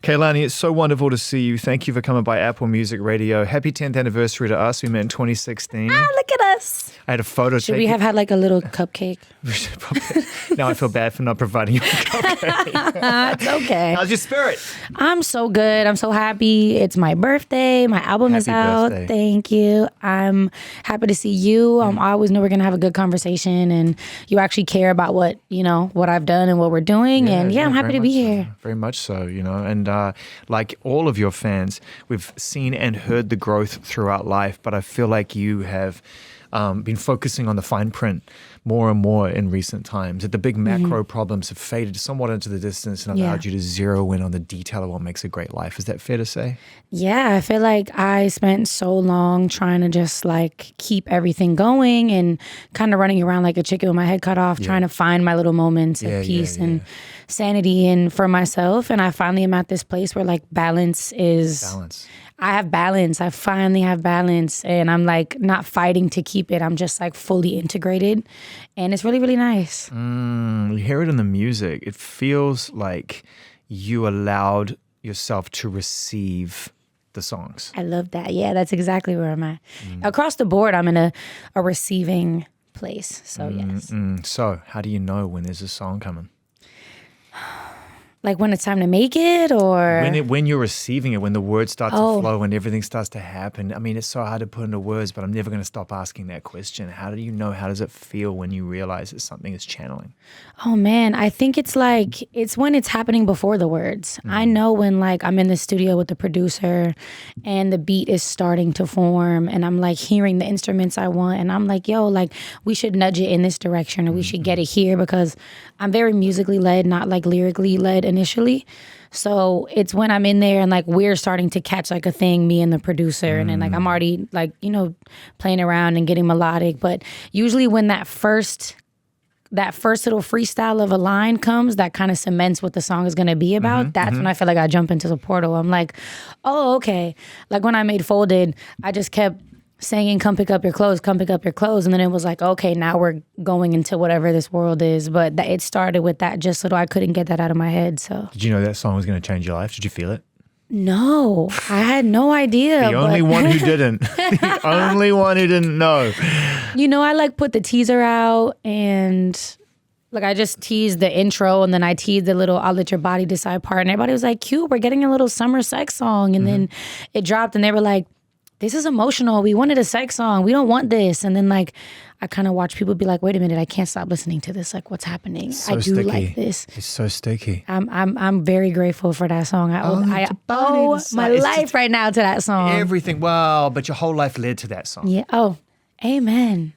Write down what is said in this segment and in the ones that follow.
Kehlani, it's so wonderful to see you. Thank you for coming by Apple Music Radio. Happy 10th anniversary to us. We met in 2016. Look at us. I had a photo Should we have had like a little cupcake? Now I feel bad for not providing you a cupcake. It's okay. How's your spirit? I'm so good. I'm so happy. It's my birthday. My album is out. Birthday. Thank you. I'm happy to see you. I always know we're going to have a good conversation and you actually care about what I've done and what we're doing. I'm happy to be here. Very much so, and like all of your fans, we've seen and heard the growth throughout life, but I feel like you have been focusing on the fine print more and more in recent times. That the big macro problems have faded somewhat into the distance and allowed you to zero in on the detail of what makes a great life. Is that fair to say? Yeah, I feel like I spent so long trying to just like keep everything going and kind of running around like a chicken with my head cut off, trying to find my little moments of peace and sanity and for myself. And I finally am at this place where like balance is... I have balance. I finally have balance and I'm like not fighting to keep it. I'm just like fully integrated and it's really, really nice. You hear it in the music. It feels like you allowed yourself to receive the songs. I love that. Yeah, that's exactly where I'm at. Across the board, I'm in a receiving place. So yes. So how do you know when there's a song coming? Like when it's time to make it or? When you're receiving it, when the words start to flow and everything starts to happen. I mean, it's so hard to put into words, but I'm never going to stop asking that question. How do you know? How does it feel when you realize that something is channeling? Oh man, I think it's like, it's when it's happening before the words. I know when like I'm in the studio with the producer and the beat is starting to form and I'm like hearing the instruments I want and I'm like, yo, like we should nudge it in this direction or we should get it here because I'm very musically led, not like lyrically led initially. So it's when I'm in there and like we're starting to catch like a thing, me and the producer, and then like I'm already like, playing around and getting melodic. But usually when that first little freestyle of a line comes that kind of cements what the song is going to be about, that's when I feel like I jump into the portal. I'm like, oh, okay. Like when I made Folded, I just kept saying, come pick up your clothes, come pick up your clothes. And then it was like, okay, now we're going into whatever this world is. But it started with that just so I couldn't get that out of my head. So did you know that song was going to change your life? Did you feel it? No, I had no idea. The only one who didn't. The only one who didn't know. I like put the teaser out and like I just teased the intro and then I teased the little I'll let your body decide part. And everybody was like, cute, we're getting a little summer sex song. And then it dropped and they were like, this is emotional. We wanted a sex song. We don't want this. And then like I kind of watch people be like, wait a minute, I can't stop listening to this. Like what's happening? So I do sticky. like this. It's so sticky. I'm very grateful for that song. I owe my life right now to that song. Everything. Well, but your whole life led to that song. Yeah. Oh, amen.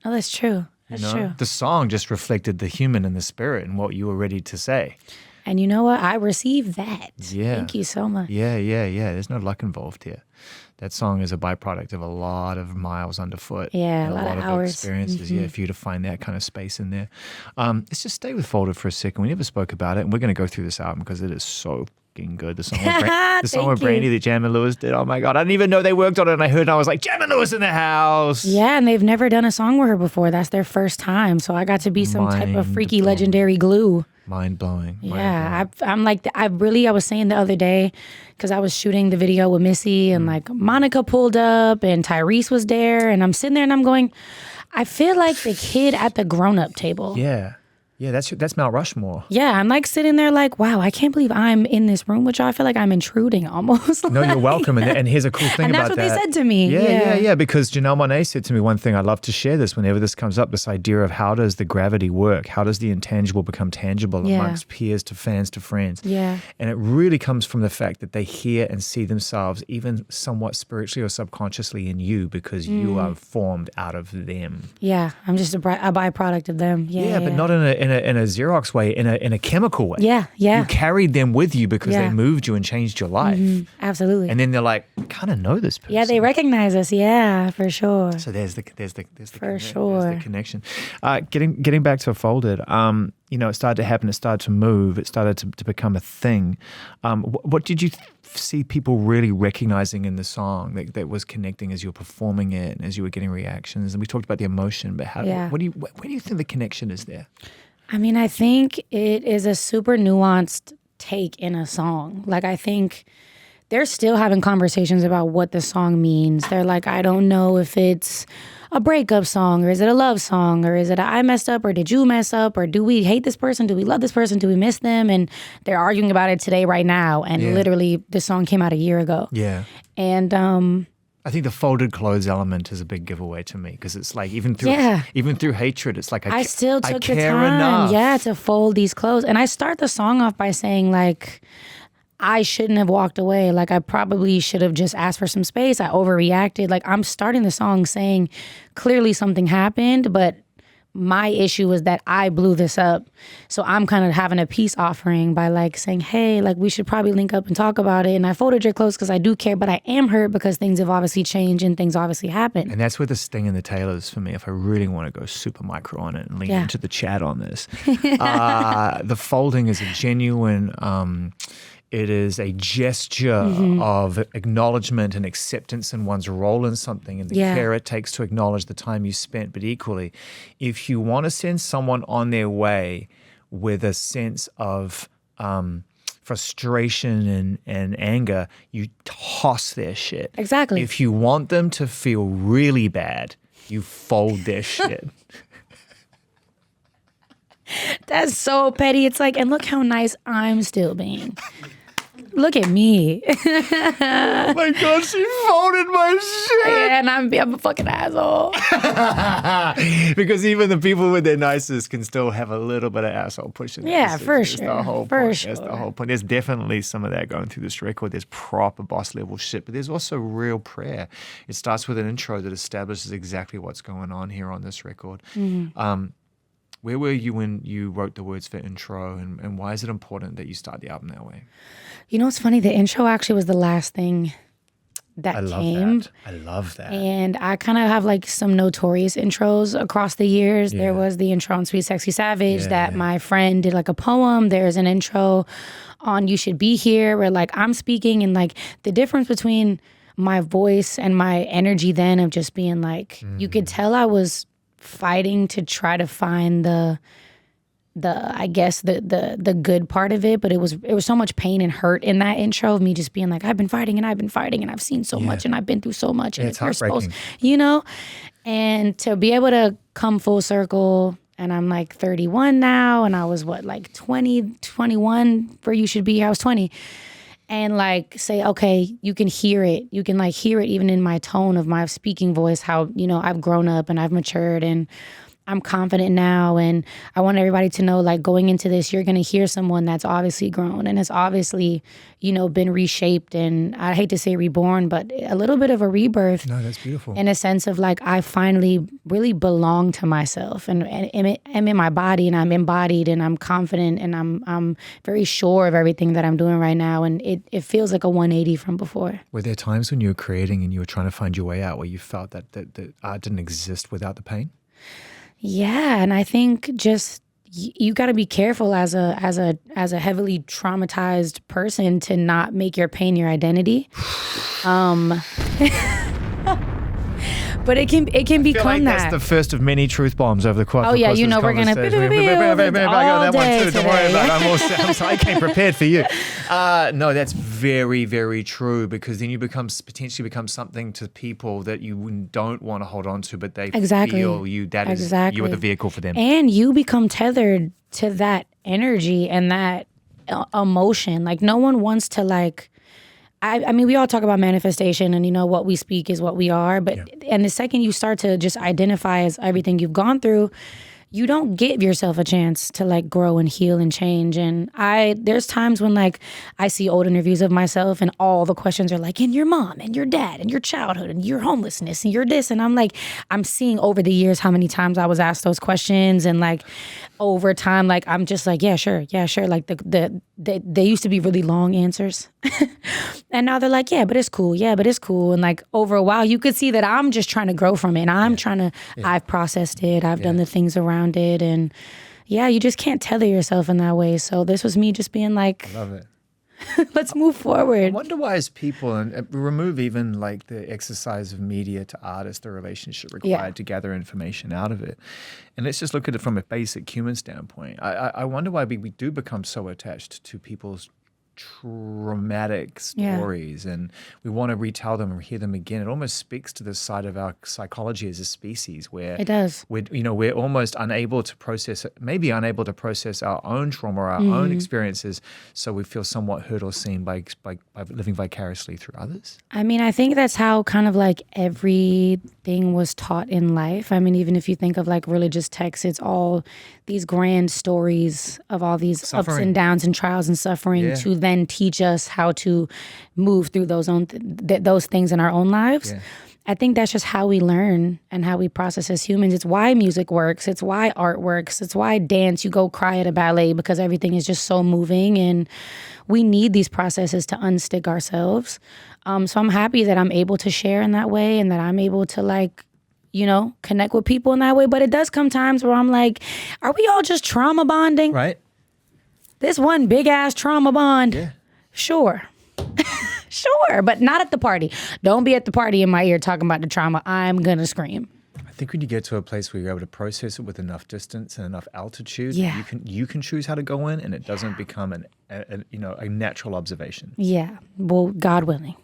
Oh, that's true. That's true. The song just reflected the human and the spirit and what you were ready to say. And you know what? I received that. Yeah. Thank you so much. Yeah. There's no luck involved here. That song is a byproduct of a lot of miles underfoot. Yeah, a lot of hours. Experiences. Yeah, for you to find that kind of space in there. Let's just stay with Folded for a second. We never spoke about it, and we're going to go through this album because it is so fucking good. The song with Brandy that Jam and Lewis did. Oh my God, I didn't even know they worked on it, and I heard, and I was like, Jam and Lewis in the house. Yeah, and they've never done a song with her before. That's their first time, so I got to be some type of freaky legendary glue. Mind blowing. Yeah, I'm like, I was saying the other day, because I was shooting the video with Missy and like Monica pulled up and Tyrese was there and I'm sitting there and I'm going, I feel like the kid at the grown-up table. Yeah. Yeah, that's Mount Rushmore. Yeah, I'm like sitting there like, wow, I can't believe I'm in this room with y'all. I feel like I'm intruding almost. No, you're welcome. And here's a cool thing about that. And that's what they said to me. Yeah, because Janelle Monáe said to me one thing, I love to share this whenever this comes up, this idea of how does the gravity work? How does the intangible become tangible amongst peers to fans to friends? Yeah. And it really comes from the fact that they hear and see themselves even somewhat spiritually or subconsciously in you because you are formed out of them. Yeah, I'm just a byproduct of them. Yeah, but not in a Xerox way, in a chemical way. Yeah. You carried them with you because they moved you and changed your life. Absolutely. And then they're like, I kind of know this person. Yeah, they recognize us. Yeah, for sure. So there's the connection. Getting back to Folded, it started to happen. It started to move. It started to become a thing. What did you see people really recognizing in the song that was connecting as you were performing it and as you were getting reactions? And we talked about the emotion, but where do you think the connection is there? I mean, I think it is a super nuanced take in a song. Like, I think they're still having conversations about what the song means. They're like, I don't know if it's a breakup song, or is it a love song, or is it a I messed up, or did you mess up, or do we hate this person, do we love this person, do we miss them? And they're arguing about it today, right now. And literally, the song came out a year ago. Yeah. And I think the folded clothes element is a big giveaway to me, because it's like even through hatred, it's like I still took the care time, enough. to fold these clothes. And I start the song off by saying, like, I shouldn't have walked away. Like, I probably should have just asked for some space. I overreacted. Like, I'm starting the song saying clearly something happened, but my issue was that I blew this up. So I'm kind of having a peace offering by like saying, hey, like, we should probably link up and talk about it. And I folded your clothes because I do care, but I am hurt because things have obviously changed and things obviously happen. And that's where the sting and the tail is for me, if I really want to go super micro on it and lean into the chat on this. The folding is a genuine... it is a gesture of acknowledgement and acceptance in one's role in something, and the care it takes to acknowledge the time you spent. But equally, if you want to send someone on their way with a sense of frustration and anger, you toss their shit. Exactly. If you want them to feel really bad, you fold their shit. That's so petty. It's like, and look how nice I'm still being. Look at me. Oh my God, she folded my shit. And I'm a fucking asshole. Because even the people with their nicest can still have a little bit of asshole pushing. Yeah, for sure. That's the whole for point. sure. That's the whole point. There's definitely some of that going through this record. There's proper boss level shit, but there's also real prayer. It starts with an intro that establishes exactly what's going on here on this record. Where were you when you wrote the words for intro, and why is it important that you start the album that way? You know what's funny? The intro actually was the last thing that came. I love that. And I kind of have like some notorious intros across the years. There was the intro on Sweet Sexy Savage that my friend did like a poem. There's an intro on You Should Be Here where like I'm speaking, and like the difference between my voice and my energy then of just being like, you could tell I was fighting to try to find the I guess the good part of it, but it was so much pain and hurt in that intro of me just being like, I've been fighting and I've seen so much and I've been through so much, and it's heartbreaking, and to be able to come full circle, and I'm like 31 now, and I was like 20, 21 for You Should Be Here. I was 20. And like say, okay, you can hear it. You can like hear it even in my tone of my speaking voice, how, I've grown up and I've matured and I'm confident now. And I want everybody to know, like, going into this, you're going to hear someone that's obviously grown and has obviously, been reshaped. And I hate to say reborn, but a little bit of a rebirth. No, that's beautiful. In a sense of like, I finally really belong to myself and I'm in my body and I'm embodied and I'm confident and I'm very sure of everything that I'm doing right now. And it feels like a 180 from before. Were there times when you were creating and you were trying to find your way out where you felt that art didn't exist without the pain? Yeah, and I think just you got to be careful as a heavily traumatized person to not make your pain your identity. But it can become like that. That's the first of many truth bombs over the course. Oh yeah, we're gonna. all day I'm sorry, I came prepared for you. No, that's very, very true, because then you potentially become something to people that you don't want to hold on to, but they feel you. That is, you are the vehicle for them, and you become tethered to that energy and that emotion. Like no one wants to like. I mean, we all talk about manifestation and, what we speak is what we are. But and the second you start to just identify as everything you've gone through, you don't give yourself a chance to like grow and heal and change. And there's times when like I see old interviews of myself and all the questions are like, and your mom and your dad and your childhood and your homelessness and your this. And I'm like, I'm seeing over the years how many times I was asked those questions. And like over time, like, I'm just like, yeah, sure. Like they used to be really long answers. And now they're like, yeah, but it's cool. And like over a while, you could see that I'm just trying to grow from it. And I'm trying to, I've processed it. I've done the things around it. And yeah, you just can't tether yourself in that way. So this was me just being like, I love it. Let's move I forward. wonder why as people, and remove even like the exercise of media to artists, the relationship required to gather information out of it. And let's just look at it from a basic human standpoint. I wonder why we do become so attached to people's traumatic stories and we want to retell them or hear them again. It almost speaks to the side of our psychology as a species where It does. we're almost unable to process our own trauma or our own experiences, so we feel somewhat heard or seen by living vicariously through others. I mean, I think that's how kind of like everything was taught in life. I mean, even if you think of like religious texts, it's all these grand stories of all these ups and downs and trials and suffering to then teach us how to move through those things in our own lives. Yeah. I think that's just how we learn and how we process as humans. It's why music works. It's why art works. It's why dance, you go cry at a ballet because everything is just so moving, and we need these processes to unstick ourselves. So I'm happy that I'm able to share in that way and that I'm able to like, you know, connect with people in that way. But it does come times where I'm like, are we all just trauma bonding? Right. This one big ass trauma bond. Yeah. Sure. Sure, but not at the party. Don't be at the party in my ear talking about the trauma. I'm going to scream. I think when you get to a place where you're able to process it with enough distance and enough altitude, you can choose how to go in, and it doesn't become a natural observation. Yeah. Well, God willing.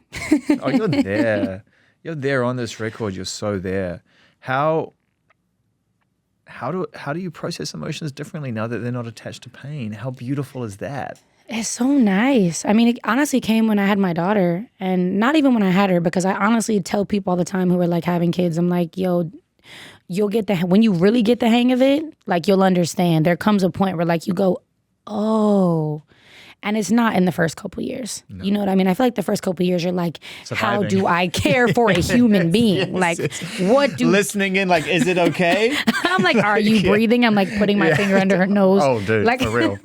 Oh, you're there. You're there on this record. You're so there. How do you process emotions differently now that they're not attached to pain? How beautiful is that? It's so nice. I mean, it honestly came when I had my daughter, and not even when I had her, because I honestly tell people all the time who are like having kids, I'm like, yo, when you really get the hang of it, like you'll understand. There comes a point where like you go, oh. And it's not in the first couple years. No. You know what I mean? I feel like the first couple years you're like, surviving. How do I care for a human being? What do... Listening in, like, is it okay? I'm like, are you breathing? I'm like putting my finger under her nose. Oh, dude, like, for real.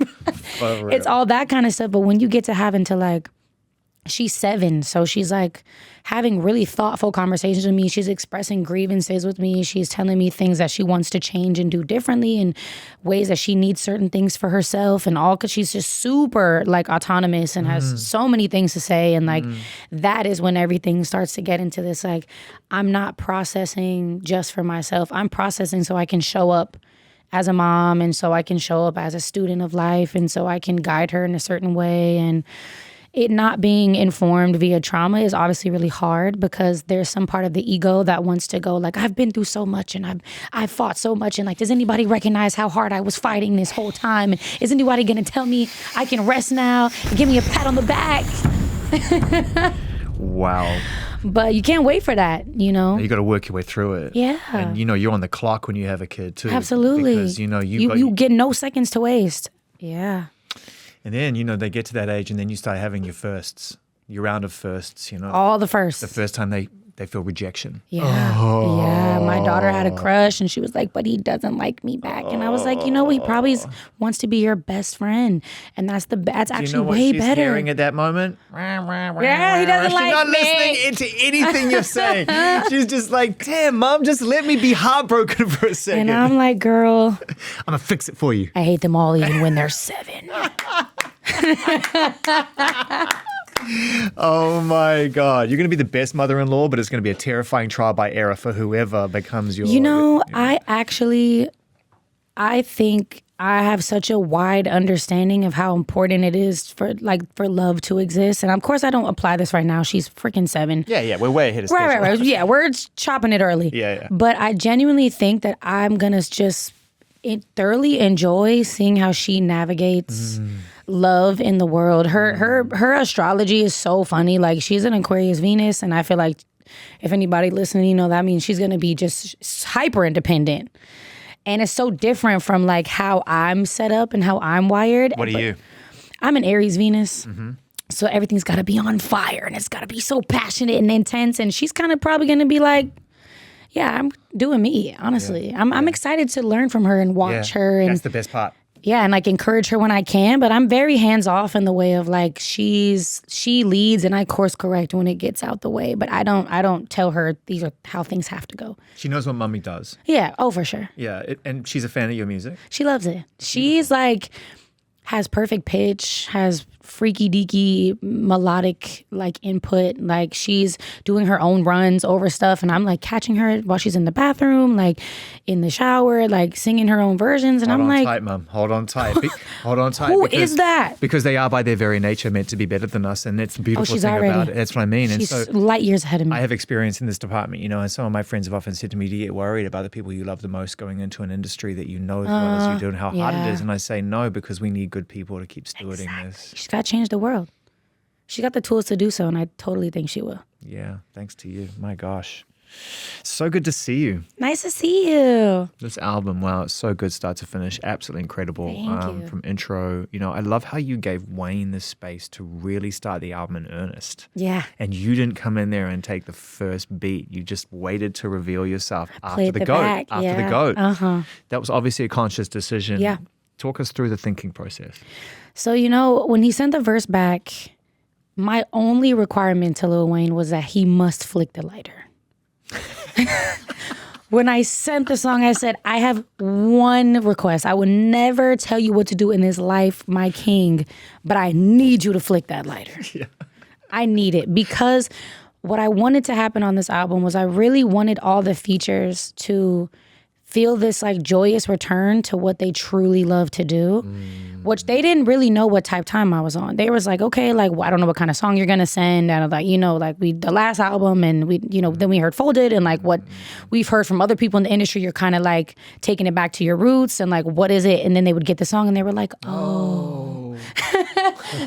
For real. It's all that kind of stuff. But when you get to having to like, she's 7, so she's like having really thoughtful conversations with me. She's expressing grievances with me. She's telling me things that she wants to change and do differently, and ways that she needs certain things for herself, and all because she's just super like autonomous and has so many things to say. And like that is when everything starts to get into this like, I'm not processing just for myself. I'm processing so I can show up as a mom, and so I can show up as a student of life, and so I can guide her in a certain way. And it not being informed via trauma is obviously really hard, because there's some part of the ego that wants to go like, I've been through so much and I've fought so much, and like, does anybody recognize how hard I was fighting this whole time? And is anybody gonna tell me I can rest now and give me a pat on the back? Wow. But you can't wait for that, you know? You got to work your way through it. Yeah. And you're on the clock when you have a kid too. Absolutely. Because you get no seconds to waste. Yeah. And then, they get to that age, and then you start having your firsts, your round of firsts, All the firsts. The first time they feel rejection. Yeah. Oh. Yeah. My daughter had a crush, and she was like, but he doesn't like me back. And I was like, he probably wants to be your best friend. And that's actually way better. She's hearing at that moment? Yeah, he doesn't like me. She's not listening into anything you're saying. She's just like, damn, Mom, just let me be heartbroken for a second. And I'm like, girl, I'm going to fix it for you. I hate them all even when they're 7. Oh my God. You're going to be the best mother-in-law, but it's going to be a terrifying trial by error for whoever becomes your... I think I have such a wide understanding of how important it is for love to exist. And of course I don't apply this right now. She's freaking 7. Yeah. We're way ahead of schedule. Right. Yeah, we're chopping it early. Yeah. But I genuinely think that I'm going to just thoroughly enjoy seeing how she navigates love in the world. Her astrology is so funny. Like, she's an Aquarius Venus, and I feel like if anybody listening, that means she's going to be just hyper independent. And it's so different from like how I'm set up and how I'm wired. What are you? I'm an Aries Venus. So everything's got to be on fire, and it's got to be so passionate and intense. And she's kind of probably going to be like, yeah, I'm doing me, honestly. Yeah. I'm excited to learn from her and watch her. And that's the best part. Yeah, and like encourage her when I can, but I'm very hands off in the way of like she leads and I course correct when it gets out the way, but I don't tell her these are how things have to go. She knows what mommy does. Yeah, for sure. Yeah, and she's a fan of your music. She loves it. She's like has perfect pitch, has freaky deaky melodic like input. Like she's doing her own runs over stuff, and I'm like catching her while she's in the bathroom, like in the shower, like singing her own versions. And I'm like, hold on tight, Mum. Hold on tight. Hold on tight. Who is that? Because they are by their very nature meant to be better than us, and it's the beautiful she's thing already, about it. That's what I mean. She's and so light years ahead of me. I have experience in this department, and some of my friends have often said to me, "Do you get worried about the people you love the most going into an industry that you know as well as you do, and how hard it is?" And I say no, because we need good people to keep stewarding this. She's got to change the world. She got the tools to do so, and I totally think she will. Yeah, thanks to you. My gosh. So good to see you. Nice to see you. This album, wow, it's so good start to finish. Absolutely incredible. Thank you. From intro, I love how you gave Wayne the space to really start the album in earnest. Yeah. And you didn't come in there and take the first beat. You just waited to reveal yourself after the goat. Back. After the goat. Uh-huh. That was obviously a conscious decision. Yeah. Talk us through the thinking process. So, when he sent the verse back, my only requirement to Lil Wayne was that he must flick the lighter. When I sent the song, I said, I have one request. I will never tell you what to do in this life, my king, but I need you to flick that lighter. Yeah. I need it, because what I wanted to happen on this album was I really wanted all the features to feel this like joyous return to what they truly love to do, which they didn't really know what type time I was on. They was like, okay, like, well, I don't know what kind of song you're gonna send. And like, the last album, and we, then we heard Folded, and like what we've heard from other people in the industry, you're kind of like taking it back to your roots, and like, what is it? And then they would get the song and they were like, oh.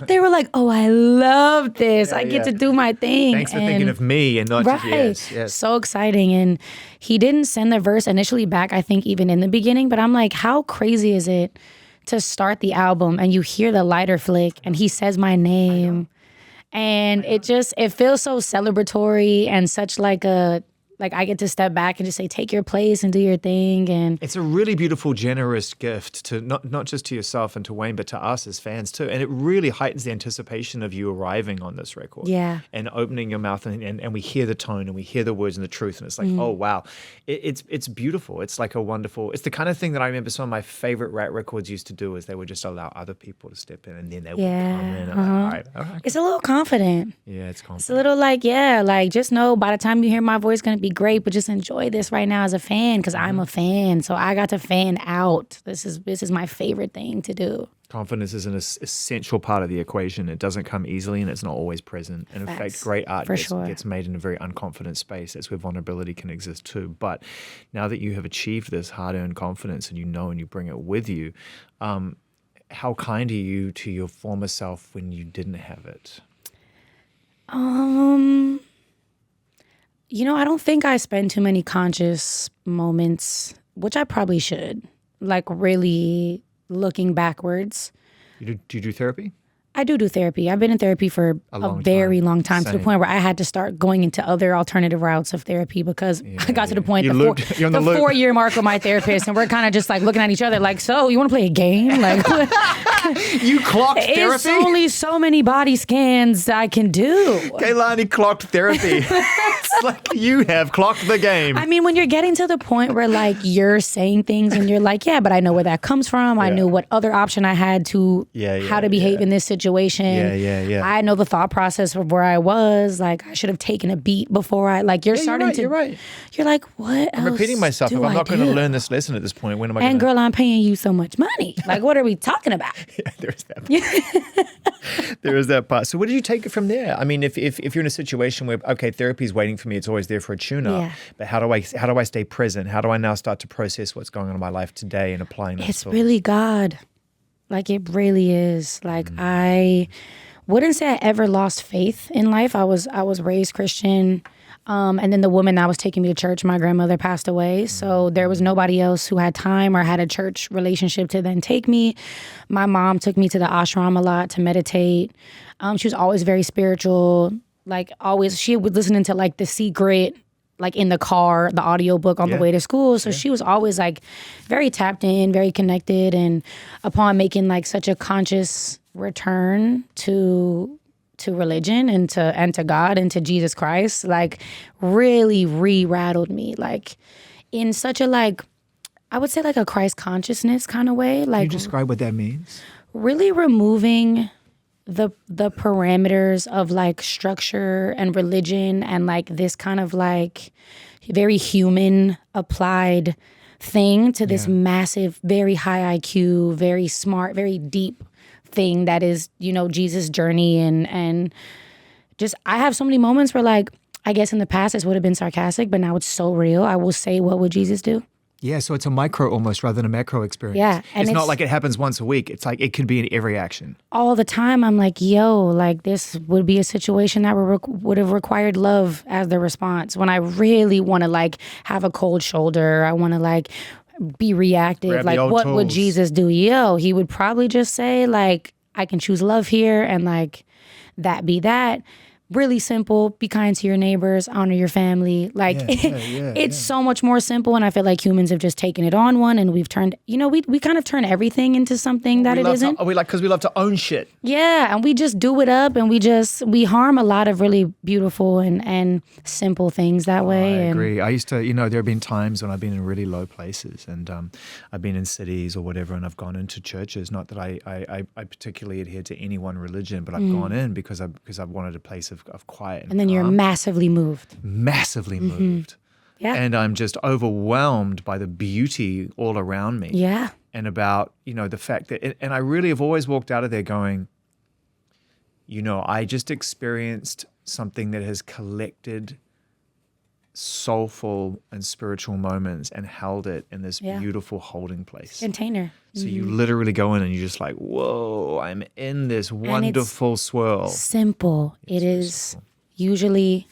They were like, oh, I love this. I get to do my thing. Thanks for thinking of me and not just yes. So exciting. And he didn't send the verse initially back, I think, even in the beginning. But I'm like, how crazy is it to start the album and you hear the lighter flick and he says my name, and it feels so celebratory and such like I get to step back and just say, take your place and do your thing. And it's a really beautiful, generous gift to not just to yourself and to Wayne, but to us as fans too. And it really heightens the anticipation of you arriving on this record. Yeah. And opening your mouth and we hear the tone and we hear the words and the truth. And it's like, oh, wow. It's beautiful. It's like it's the kind of thing that I remember some of my favorite rap records used to do, is they would just allow other people to step in and then they would come in. And like, all right. It's a little confident. Yeah, it's confident. It's a little like just know by the time you hear my voice, it's going to be great, but just enjoy this right now as a fan, because I'm a fan. So I got to fan out. This is my favorite thing to do. Confidence is an essential part of the equation. It doesn't come easily and it's not always present. And in fact, great art gets made in a very unconfident space. That's where vulnerability can exist too. But now that you have achieved this hard-earned confidence and and you bring it with you, how kind are you to your former self when you didn't have it? I don't think I spend too many conscious moments, which I probably should, like really looking backwards. Do you do therapy? I do therapy. I've been in therapy for a very long time, to the point where I had to start going into other alternative routes of therapy, because I got to the point, the 4-year mark with my therapist, and we're kind of just like looking at each other like, so you want to play a game? Like, you clocked therapy? It's only so many body scans I can do. Kehlani clocked therapy. It's like you have clocked the game. I mean, when you're getting to the point where like you're saying things and you're like, yeah, but I know where that comes from. I knew what other option I had to how to behave in this situation. Yeah. I know the thought process of where I was. Like, I should have taken a beat before I, like, you're starting to. You're right. You're like, what I'm repeating myself. If I'm not going to learn this lesson at this point, when am I going to? And girl, I'm paying you so much money. Like, what are we talking about? Yeah, there's that part. There is that part. So what did you take it from there? I mean, if you're in a situation where, okay, therapy's waiting for me, it's always there for a tune-up, but how do I stay present? How do I now start to process what's going on in my life today and applying that? It's really God. Like, it really is. Like, I wouldn't say I ever lost faith in life. I was raised Christian. And then the woman that was taking me to church, my grandmother passed away. So there was nobody else who had time or had a church relationship to then take me. My mom took me to the ashram a lot to meditate. She was always very spiritual. Like, always, she would listen to like The Secret, like in the car, the audiobook on the way to school. So she was always like very tapped in, very connected. And upon making like such a conscious return to religion and to God and to Jesus Christ, like really re-rattled me, like in such a, like, I would say like a Christ consciousness kind of way. Like, can you describe what that means? Really removing the parameters of like structure and religion and like this kind of like very human applied thing to this massive, very high IQ, very smart, very deep thing that is, you know, Jesus' journey. And just, I have so many moments where like, I guess in the past this would have been sarcastic, but now it's so real. I will say, what would Jesus do? Yeah, so it's a micro almost rather than a macro experience. Yeah. And it's not like it happens once a week. It's like it could be in every action. All the time I'm like, yo, like this would be a situation that would have required love as the response. When I really want to like have a cold shoulder, I want to like be reactive. Grab like what would Jesus do? Yo, he would probably just say like, I can choose love here and like that be that. Really simple, be kind to your neighbors, honor your family. Like it's so much more simple, and I feel like humans have just taken it on one, and we've turned, you know, we kind of turn everything into something that it isn't. Because we love to own shit. Yeah, and we just do it up, and we harm a lot of really beautiful and simple things that way. I agree. I used to, you know, there have been times when I've been in really low places, and I've been in cities or whatever, and I've gone into churches. Not that I particularly adhere to any one religion, but I've gone in because I've wanted a place of quiet and then calm. You're massively moved. Moved. Yeah. And I'm just overwhelmed by the beauty all around me. Yeah. And about, you know, the fact that, and I really have always walked out of there going, you know, I just experienced something that has collected soulful and spiritual moments and held it in this beautiful holding place. Container. So you literally go in and you're just like, whoa, I'm in this wonderful swirl. Simple. It is usually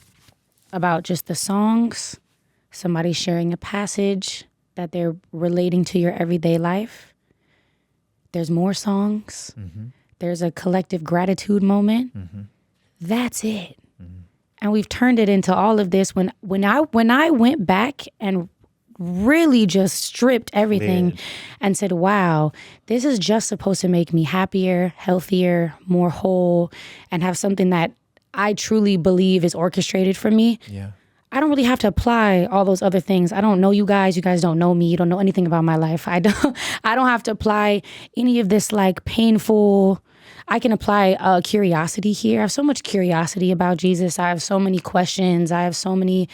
about just the songs, somebody sharing a passage that they're relating to your everyday life. There's more songs. There's a collective gratitude moment. That's it. And we've turned it into all of this. When I went back and really just stripped everything and said, wow, this is just supposed to make me happier, healthier, more whole, and have something that I truly believe is orchestrated for me. Yeah. I don't really have to apply all those other things. I don't know you guys. You guys don't know me. You don't know anything about my life. I don't have to apply any of this like painful. I can apply curiosity here. I have so much curiosity about Jesus. I have so many questions. I have so many.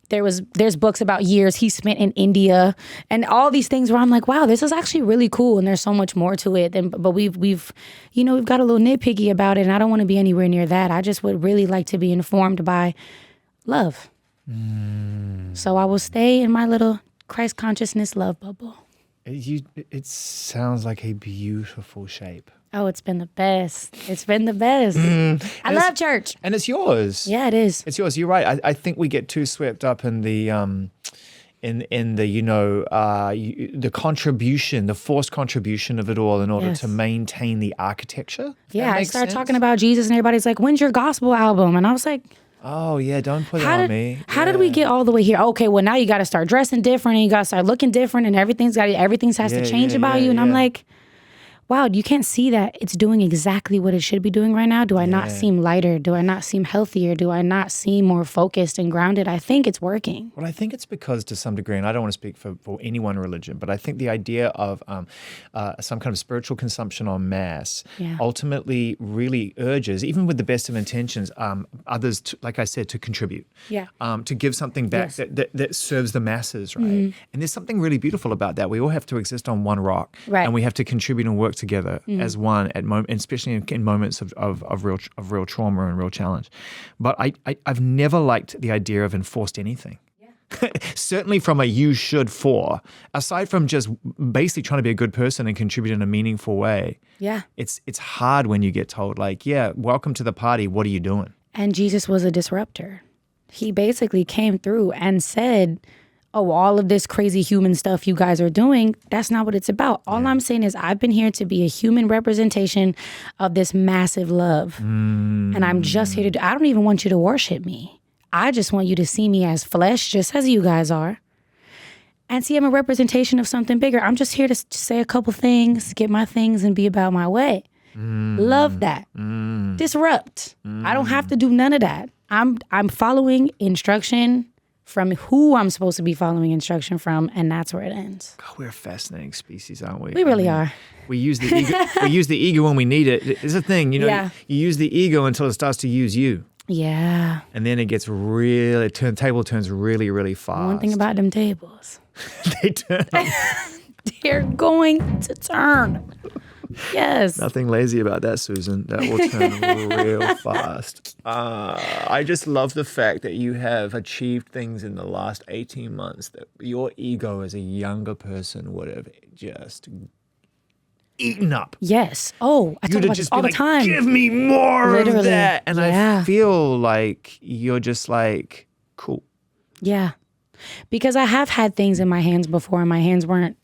There's books about years he spent in India and all these things where I'm like, wow, this is actually really cool, and there's so much more to it. But we've got a little nitpicky about it, and I don't want to be anywhere near that. I just would really like to be informed by love. So I will stay in my little Christ consciousness love bubble. It sounds like a beautiful shape. Oh, it's been the best. It's been the best. I love church. And it's yours. Yeah, it is. It's yours. You're right. I think we get too swept up in the the contribution, the forced contribution of it all in order to maintain the architecture. Yeah, I start talking about Jesus and everybody's like, when's your gospel album? And I was like, oh yeah, don't put it on me. How did we get all the way here? Okay, well now you got to start dressing different and you got to start looking different and everything has to change about you. And I'm like, wow, you can't see that it's doing exactly what it should be doing right now? Do I not seem lighter? Do I not seem healthier? Do I not seem more focused and grounded? I think it's working. Well, I think it's because to some degree, and I don't want to speak for any one religion, but I think the idea of some kind of spiritual consumption en masse ultimately really urges, even with the best of intentions, others, like I said, to contribute, to give something back that serves the masses, right? And there's something really beautiful about that. We all have to exist on one rock, and we have to contribute and work together as one at moment, especially in moments of real trauma and real challenge. But I've never liked the idea of enforced anything. Certainly from a you should for, aside from just basically trying to be a good person and contribute in a meaningful way. Yeah. It's hard when you get told like, yeah, welcome to the party. What are you doing? And Jesus was a disruptor. He basically came through and said, oh, all of this crazy human stuff you guys are doing, that's not what it's about. All I'm saying is I've been here to be a human representation of this massive love. And I'm just here I don't even want you to worship me. I just want you to see me as flesh, just as you guys are. And see, I'm a representation of something bigger. I'm just here to say a couple things, get my things, and be about my way. Love that. Disrupt. I don't have to do none of that. I'm following instruction from who I'm supposed to be following instruction from, and that's where it ends. God, we're a fascinating species, aren't we? We really are. We use the ego. We use the ego when we need it. It's a thing, you know. Yeah. You use the ego until it starts to use you, Yeah. and then it gets really. Table turns really, really fast. One thing about them tables, they turn. they're going to turn. Yes. Nothing lazy about that, Susan. That will turn real fast. I just love the fact that you have achieved things in the last 18 months that your ego as a younger person would have just eaten up. Yes. Oh, I talk about this all the time. Give me more of Literally. that. And Yeah. I feel like you're just like, cool. Yeah. Because I have had things in my hands before and my hands weren't,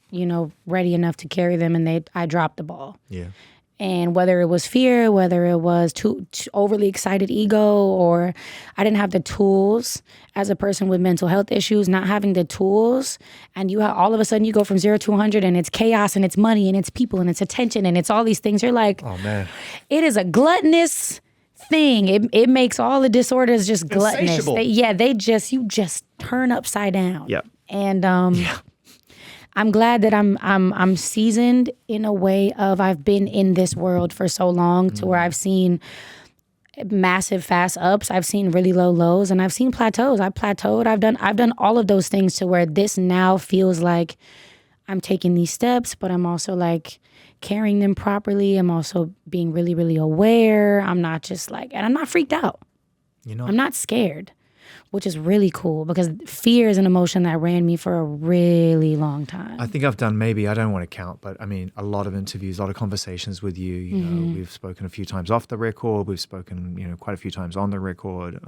ready enough to carry them, and I dropped the ball. Yeah. And whether it was fear, whether it was too overly excited ego, or I didn't have the tools as a person with mental health issues, not having the tools, and all of a sudden you go from 0 to 100 and it's chaos and it's money and it's people and it's attention and it's all these things. You're like, oh man, it is a gluttonous thing. It makes all the disorders just gluttonous. Insatiable. You just turn upside down. Yeah. And I'm glad that I'm seasoned in a way of I've been in this world for so long to where I've seen massive fast ups, I've seen really low lows, and I've seen plateaus. I've plateaued. I've done all of those things to where this now feels like I'm taking these steps, but I'm also like carrying them properly. I'm also being really, really aware. I'm not just like, and I'm not freaked out. I'm not scared, which is really cool because fear is an emotion that ran me for a really long time. I think I've done maybe, I don't want to count, but I mean, a lot of interviews, a lot of conversations with you. You know, we've spoken a few times off the record. We've spoken, quite a few times on the record.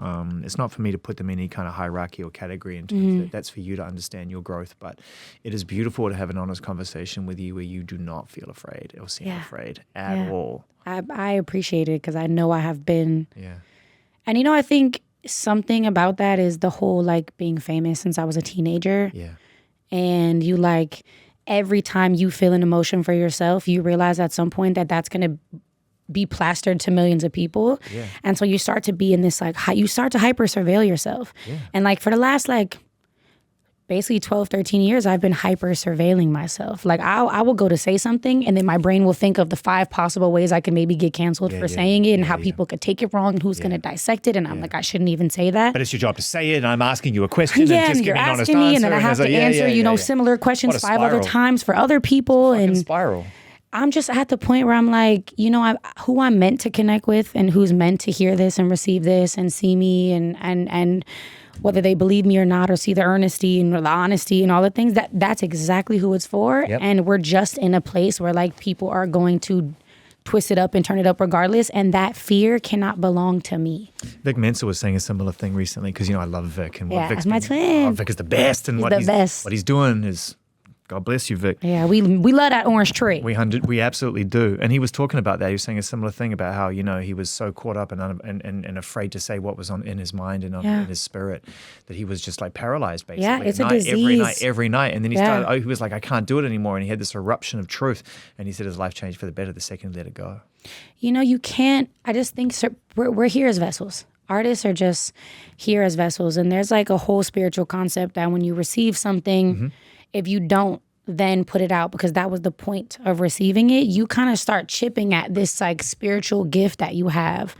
It's not for me to put them in any kind of hierarchy or category in terms of that's for you to understand your growth. But it is beautiful to have an honest conversation with you where you do not feel afraid or seem afraid at all. I appreciate it because I know I have been. Yeah. And I think something about that is the whole like being famous since I was a teenager. Yeah. And you like every time you feel an emotion for yourself, you realize at some point that that's going to be plastered to millions of people. Yeah. And so you start to be in this like, you start to hyper surveil yourself. Yeah. And like for the last like basically 12, 13 years, I've been hyper surveilling myself. Like I will go to say something and then my brain will think of the 5 possible ways I could maybe get canceled for saying it and how people could take it wrong and who's going to dissect it. And I'm like, I shouldn't even say that. But it's your job to say it and I'm asking you a question and just you're give me an honest asking me answer. and then I have to answer, similar questions 5 other times for other people. And spiral. I'm just at the point where I'm like, who I'm meant to connect with and who's meant to hear this and receive this and see me and whether they believe me or not or see the earnesty and the honesty and all the things, that's exactly who it's for. Yep. And we're just in a place where like people are going to twist it up and turn it up regardless. And that fear cannot belong to me. Vic Mensa was saying a similar thing recently because, I love Vic. And what Vic's my twin. Vic is the best. And what he's doing is, God bless you, Vic. Yeah, we love that orange tree. We absolutely do. And he was talking about that. He was saying a similar thing about how, he was so caught up and afraid to say what was in his mind and in his spirit that he was just like paralyzed basically. Yeah, it's a disease. Every night. And then he was like, I can't do it anymore. And he had this eruption of truth. And he said his life changed for the better the second he let it go. You can't, I just think we're here as vessels. Artists are just here as vessels. And there's like a whole spiritual concept that when you receive something, if you don't then put it out because that was the point of receiving it, you kind of start chipping at this like spiritual gift that you have.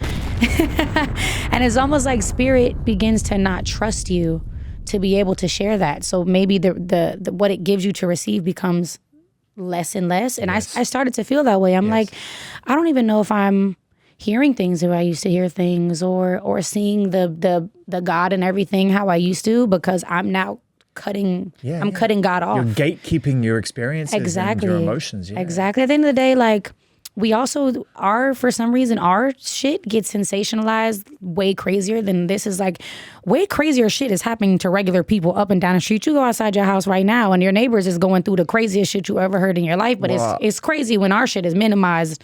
And it's almost like spirit begins to not trust you to be able to share that. So maybe the what it gives you to receive becomes less and less. And I started to feel that way. I'm like, I don't even know if I'm hearing things the way I used to hear things or seeing the God and everything how I used to because I'm now cutting God off. You're gatekeeping your experiences and your emotions. Yeah. Exactly. At the end of the day, like we also are, for some reason, our shit gets sensationalized way crazier than this is like way crazier shit is happening to regular people up and down the street. You go outside your house right now and your neighbors is going through the craziest shit you ever heard in your life. But it's crazy when our shit is minimized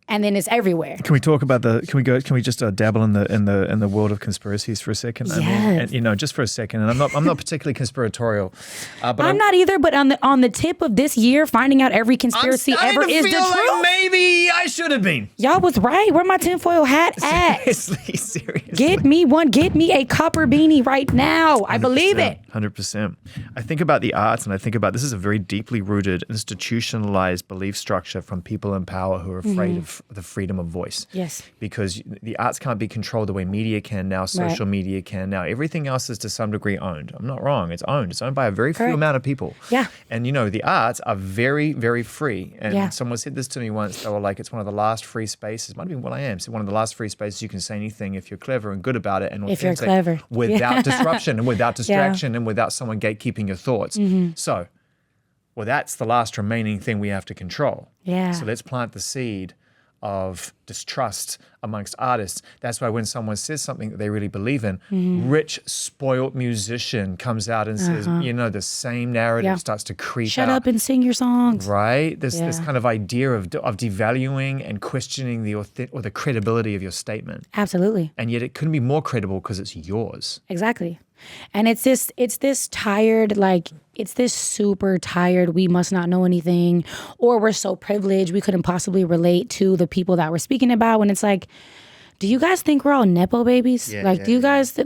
and then it's everywhere. Can we talk about Can we just dabble in the world of conspiracies for a second? Yes. I mean, and, just for a second. And I'm not particularly conspiratorial, but I'm not either. But on the tip of this year, finding out every conspiracy ever is the truth. Like maybe I should have been. Y'all was right. Where my tinfoil hat at? Seriously. Get me one. Get me a copper beanie right now. I believe it. 100%. I think about the arts, and I think about this is a very deeply rooted, institutionalized belief structure from people in power who are afraid of the freedom of voice. Yes. Because the arts can't be controlled the way media can now, social media can now. Everything else is to some degree owned. I'm not wrong. It's owned. It's owned by a very few amount of people. Yeah. And the arts are very, very free. And someone said this to me once. They were like, it's one of the last free spaces. Might have been Will.i.am. So one of the last free spaces you can say anything if you're clever and good about it and if you're clever. Without disruption and without distraction and without someone gatekeeping your thoughts. So, that's the last remaining thing we have to control. Yeah. So let's plant the seed of distrust amongst artists. That's why when someone says something that they really believe in, rich, spoiled musician comes out and says, the same narrative starts to creep out. Shut up and sing your songs. Right? This kind of idea of devaluing and questioning the credibility of your statement. Absolutely. And yet it couldn't be more credible because it's yours. Exactly. And it's this tired, it's this super tired, we must not know anything, or we're so privileged we couldn't possibly relate to the people that we're speaking about, when it's like, do you guys think we're all Nepo babies? Do you guys,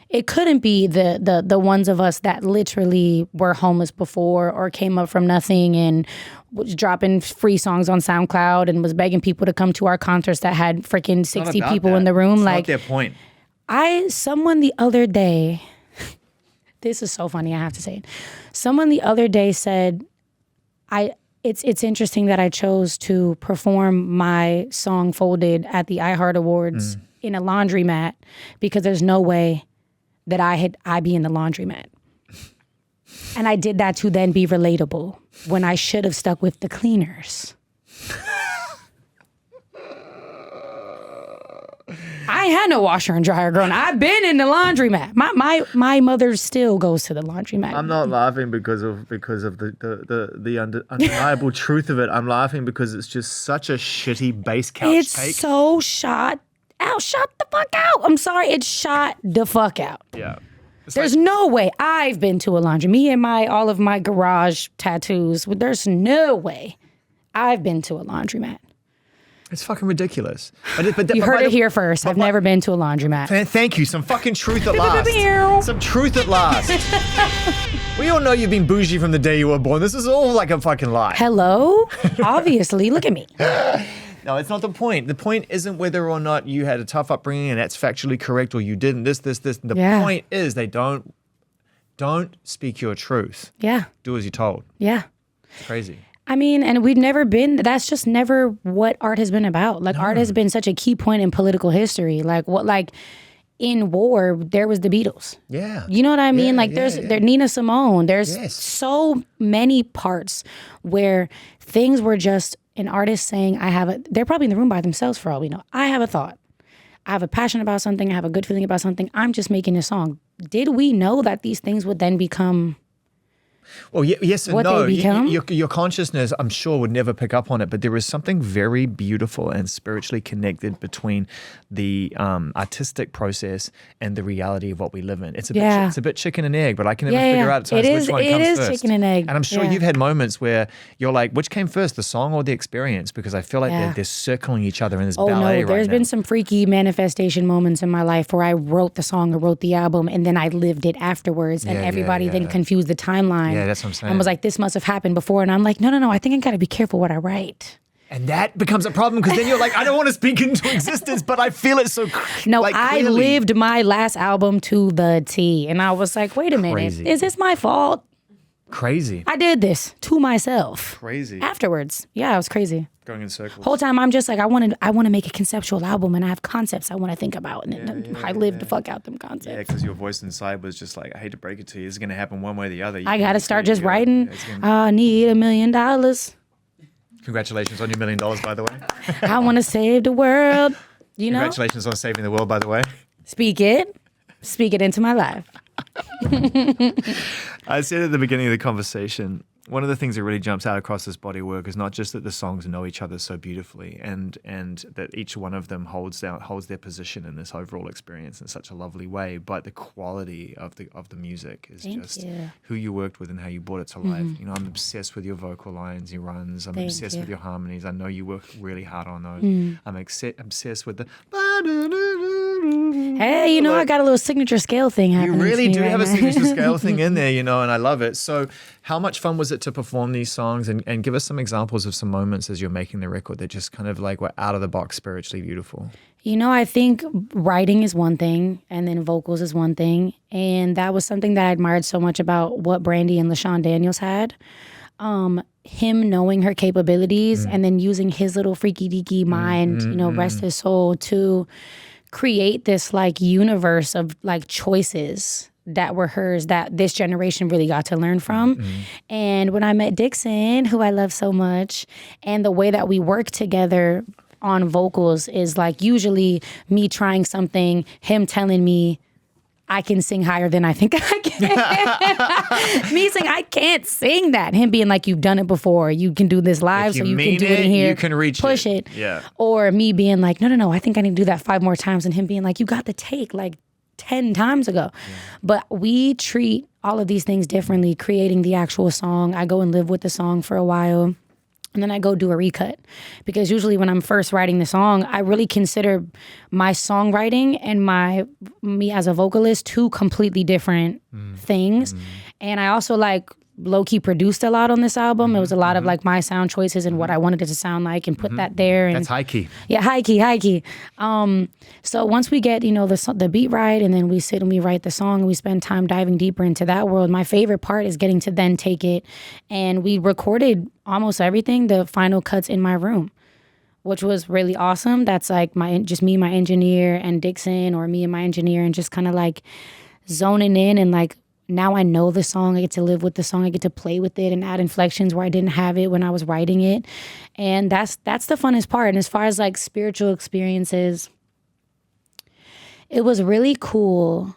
it couldn't be the ones of us that literally were homeless before or came up from nothing and was dropping free songs on SoundCloud and was begging people to come to our concerts that had freaking 60 people in the room. It's not their point. Someone the other day, this is so funny, I have to say it. Someone the other day said, it's interesting that I chose to perform my song Folded at the iHeart Awards in a laundromat because there's no way that I'd be in the laundromat. And I did that to then be relatable when I should have stuck with the cleaners. I ain't had no washer and dryer growing up. I've been in the laundromat. My mother still goes to the laundromat. I'm not laughing because of the undeniable truth of it. I'm laughing because it's just such a shitty base couch it's take. It's so shot the fuck out. I'm sorry, it's shot the fuck out. Yeah. There's no way I've been to a laundry. Me and all of my garage tattoos. There's no way I've been to a laundromat. It's fucking ridiculous. But you heard it here first. I've never been to a laundromat. Thank you. Some fucking truth at last. Some truth at last. We all know you've been bougie from the day you were born. This is all like a fucking lie. Hello? Obviously. Look at me. No, it's not the point. The point isn't whether or not you had a tough upbringing and that's factually correct or you didn't. This. The point is they don't speak your truth. Yeah. Do as you're told. Yeah. It's crazy. I mean, and we've never been, that's just never what art has been about. Art has been such a key point in political history. In war, there was the Beatles. Yeah. You know what I mean? There's Nina Simone. There's so many parts where things were just an artist saying, they're probably in the room by themselves for all we know. I have a thought. I have a passion about something. I have a good feeling about something. I'm just making a song. Did we know that these things would then become... Well, yes and what no. They become? Your consciousness, I'm sure, would never pick up on it, but there is something very beautiful and spiritually connected between the artistic process and the reality of what we live in. It's a bit chicken and egg, but I can never figure out at times which one comes first. It is chicken and egg. And I'm sure you've had moments where you're like, which came first, the song or the experience? Because I feel like they're circling each other in this ballet right now. There's been some freaky manifestation moments in my life where I wrote the song or wrote the album and then I lived it afterwards and everybody then confused the timeline. Yeah, that's what I'm saying. And was like, this must have happened before. And I'm like, no, I think I got to be careful what I write. And that becomes a problem because then you're like, I don't want to speak into existence, but I feel it so No, clearly. I lived my last album to the T. And I was like, wait a minute, is this my fault? Crazy. I did this to myself. Crazy. Afterwards. Yeah, it was crazy. Going in circles. Whole time I'm just like, I want to make a conceptual album and I have concepts I want to think about. And I live the fuck out them concepts. Yeah, because your voice inside was just like, I hate to break it to you. It's going to happen one way or the other. I got to start just writing. I need $1 million. Congratulations on your $1 million, by the way. I want to save the world. You know? Congratulations on saving the world, by the way. Speak it into my life. I said at the beginning of the conversation, one of the things that really jumps out across this body of work is not just that the songs know each other so beautifully, and that each one of them holds their position in this overall experience in such a lovely way, but the quality of the music is who you worked with and how you brought it to life. You know, I'm obsessed with your vocal lines, your runs. I'm obsessed with your harmonies. I know you work really hard on those. I'm obsessed with the. Hey, you know, I got a little signature scale thing happening. You really do right have now. a signature scale thing in there, you know, and I love it. So how much fun was it to perform these songs and give us some examples of some moments as you're making the record that just kind of like were out of the box spiritually beautiful? You know, I think writing is one thing and then vocals is one thing. And that was something that I admired so much about what Brandy and LaShawn Daniels had. Him knowing her capabilities and then using his little freaky deaky mind, you know, rest his soul, to create this like universe of like choices that were hers that this generation really got to learn from. And when I met Dixon, who I love so much, and the way that we work together on vocals is like usually me trying something, him telling me I can sing higher than I think I can. Me saying I can't sing that. Him being like, you've done it before. You can do this live, so you can do it in here. You can reach push it. Yeah. Or me being like, no, I think I need to do that 5 more times. And him being like, you got the take like 10 times ago. But we treat all of these things differently, creating the actual song. I go and live with the song for a while. And then I go do a recut, because usually when I'm first writing the song, I really consider my songwriting and me as a vocalist 2 completely different things. And I also like low-key produced a lot on this album. It was a lot of like my sound choices and what I wanted it to sound like, and put that there. And that's high key. Yeah, high key. So once we get, you know, the beat right, and then we sit and we write the song and we spend time diving deeper into that world, my favorite part is getting to then take it. And we recorded almost everything, the final cuts, in my room, which was really awesome. That's like just me, my engineer, and Dixon, or me and my engineer, and just kind of like zoning in, and like, now I know the song, I get to live with the song, I get to play with it and add inflections where I didn't have it when I was writing it. And that's the funnest part. And as far as like spiritual experiences, it was really cool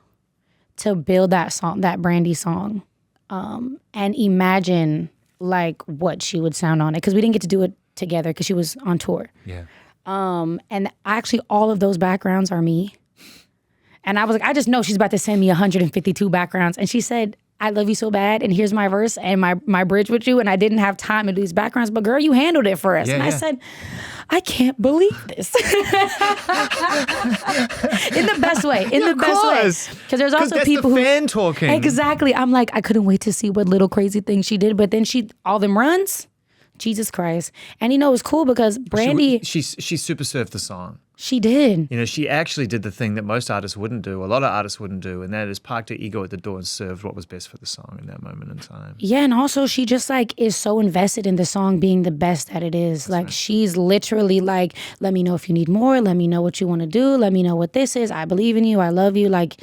to build that song, that Brandy song, and imagine like what she would sound on it. Because we didn't get to do it together because she was on tour. Yeah. And actually all of those backgrounds are me. And I was like, I just know she's about to send me 152 backgrounds. And she said, I love you so bad, and here's my verse and my bridge with you, and I didn't have time to do these backgrounds, but girl, you handled it for us. I said, I can't believe this. In the best way. In the best way. Because there's also that's people the fan talking. Exactly. I'm like, I couldn't wait to see what little crazy thing she did. But then all them runs, Jesus Christ. And you know, it was cool because Brandy... She super surfed the song. She did. You know, she actually did the thing that most artists wouldn't do, a lot of artists wouldn't do, and that is parked her ego at the door and served what was best for the song in that moment in time. Yeah, and also she just like is so invested in the song being the best that it is. Like she's literally like, let me know if you need more, let me know what you want to do, let me know what this is, I believe in you, I love you. Like,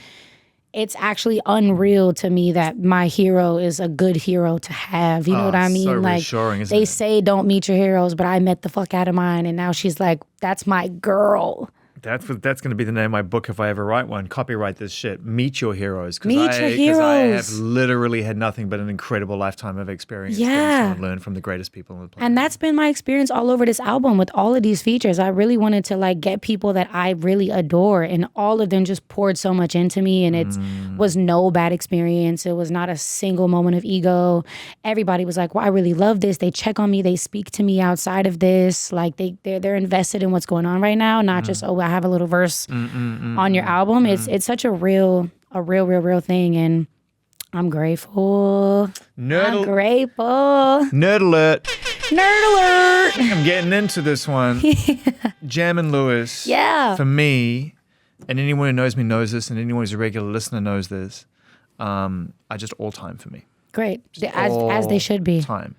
it's actually unreal to me that my hero is a good hero to have. You know what I mean? So like reassuring, isn't they it? say don't meet your heroes, but I met the fuck out of mine, and now she's like, that's my girl. That's going to be the name of my book if I ever write one. Copyright this shit. Meet your heroes. Meet your heroes. Because I have literally had nothing but an incredible lifetime of experience. Yeah. And learn from the greatest people on the planet. And that's been my experience all over this album with all of these features. I really wanted to like get people that I really adore, and all of them just poured so much into me, and it was no bad experience. It was not a single moment of ego. Everybody was like, well, I really love this. They check on me. They speak to me outside of this. Like they're invested in what's going on right now, not just, oh, I have a little verse on your album. It's such a real thing, and I'm grateful. I'm grateful. Nerd alert. Nerd alert. I'm getting into this one. Jam and Lewis. Yeah. For me, and anyone who knows me knows this, and anyone who's a regular listener knows this, are just all time for me. Great. As they should be. Time.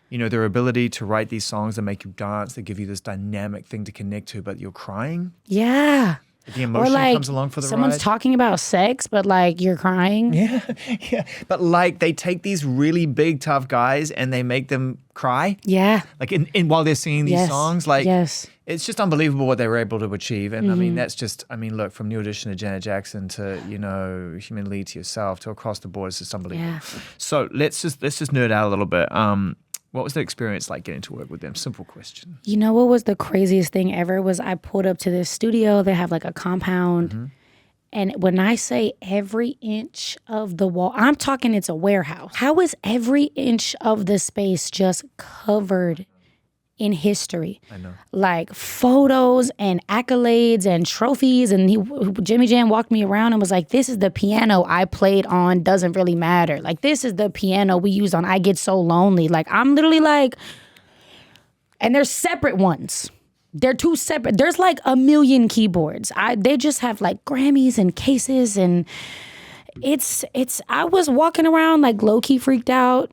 You know, their ability to write these songs that make you dance, that give you this dynamic thing to connect to, but you're crying. Yeah. The emotion like comes along for the someone's ride. talking about sex, but like you're crying. Yeah. But like they take these really big, tough guys and they make them cry. Yeah. Like in while they're singing these songs. Like it's just unbelievable what they were able to achieve. And I mean, that's just, I mean, look, from New Edition to Janet Jackson to, you know, Human Lead to yourself to across the board, it's just unbelievable. Yeah. So let's just nerd out a little bit. What was the experience like getting to work with them? Simple question. You know what was the craziest thing ever was I pulled up to this studio. They have like a compound. And when I say every inch of the wall, I'm talking it's a warehouse. How is every inch of the space just covered in history? I know. Like photos and accolades and trophies. And Jimmy Jam walked me around and was like, this is the piano I played on Doesn't Really Matter. Like, this is the piano we used on I Get So Lonely. Like, I'm literally like, and there's separate ones. They're two separate. There's like a million keyboards. They just have like Grammys and cases, and it's. I was walking around like low key freaked out.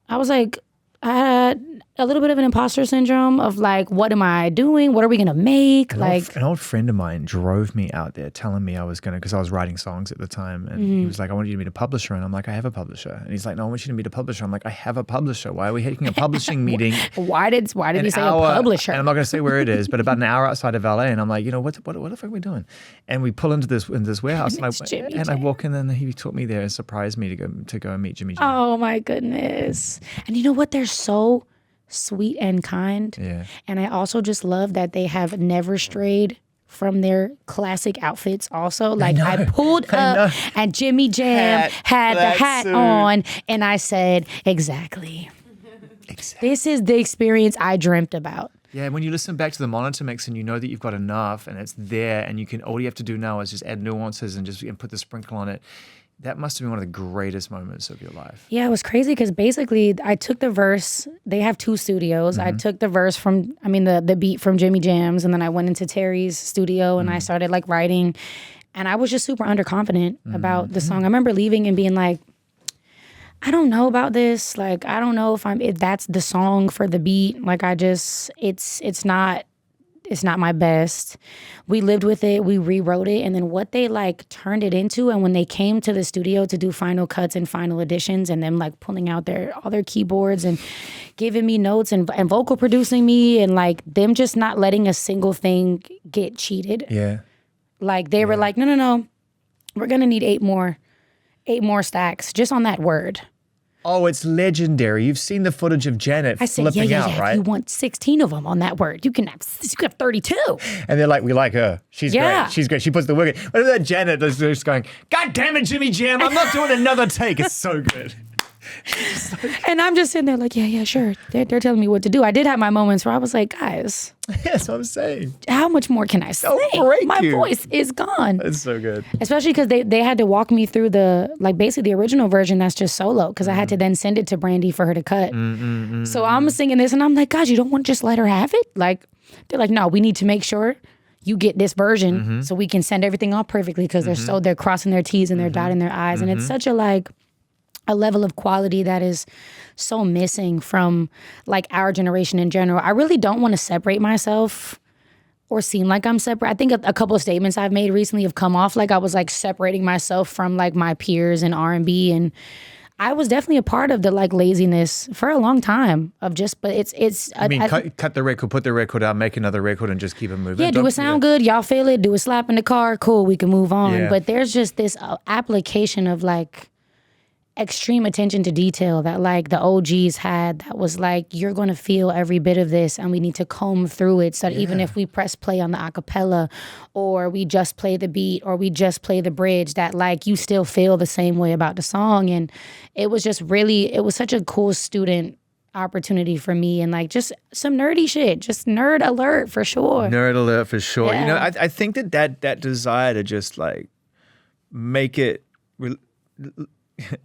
I was like, I had a little bit of an imposter syndrome of like, what am I doing? What are we gonna make? An old friend of mine drove me out there telling me I was gonna, because I was writing songs at the time, and he was like, I want you to meet a publisher, and I'm like, I have a publisher, and he's like, no, I want you to meet a publisher. I'm like, I have a publisher. Why are we taking a publishing meeting? Why did he say a publisher? And I'm not gonna say where it is, but about an hour outside of LA, and I'm like, you know, what the fuck are we doing? And we pull into this warehouse, and I walk in, and he took me there and surprised me to go and meet Jimmy Jam. Oh my goodness! And you know what? They're so sweet and kind. Yeah. And I also just love that they have never strayed from their classic outfits also. Like I pulled up and Jimmy Jam had the hat on and I said, exactly. This is the experience I dreamt about. Yeah, when you listen back to the monitor mix and you know that you've got enough and it's there and all you have to do now is just add nuances and put the sprinkle on it. That must have been one of the greatest moments of your life. Yeah, it was crazy because basically I took the verse. They have two studios. I took the verse from, the beat from Jimmy Jam's, and then I went into Terry's studio and I started like writing. And I was just super underconfident about the song. I remember leaving and being like, I don't know about this. Like, I don't know if that's the song for the beat. Like, it's not my best. We lived with it, we rewrote it, and then what they like turned it into, and when they came to the studio to do final cuts and final editions, and them like pulling out all their keyboards and giving me notes and vocal producing me, and like them just not letting a single thing get cheated. Yeah. Like they were like, no, we're gonna need 8 more stacks just on that word. Oh, it's legendary. You've seen the footage of Janet flipping out, right? You want 16 of them on that word. You can have 32. And they're like, we like her. She's great. She's great. She puts the work in. What if that Janet is just going, God damn it, Jimmy Jam, I'm not doing another take. It's so good. And I'm just sitting there like, yeah, sure. They're telling me what to do. I did have my moments where I was like, guys. That's what I'm saying. How much more can I say? My voice is gone. That's so good. Especially because they had to walk me through basically the original version that's just solo, because I had to then send it to Brandy for her to cut. So I'm singing this and I'm like, God, you don't want to just let her have it? Like, they're like, no, we need to make sure you get this version so we can send everything off perfectly, because they're crossing their T's and they're dotting their I's. And it's such a level of quality that is so missing from like our generation in general. I really don't want to separate myself or seem like I'm separate. I think a couple of statements I've made recently have come off like I was like separating myself from like my peers in R&B, and I was definitely a part of the like laziness for a long time of just, but it's. I mean, cut the record, put the record out, make another record, and just keep it moving. Yeah, do it sound good? Y'all feel it? Do a slap in the car? Cool, we can move on. Yeah. But there's just this application of like extreme attention to detail that like the OGs had, that was like, you're going to feel every bit of this and we need to comb through it, so that even if we press play on the acapella or we just play the beat or we just play the bridge, that like you still feel the same way about the song. And it was such a cool student opportunity for me, and like just some nerdy shit, just nerd alert for sure. Nerd alert for sure. Yeah. You know, I think that desire to just like make it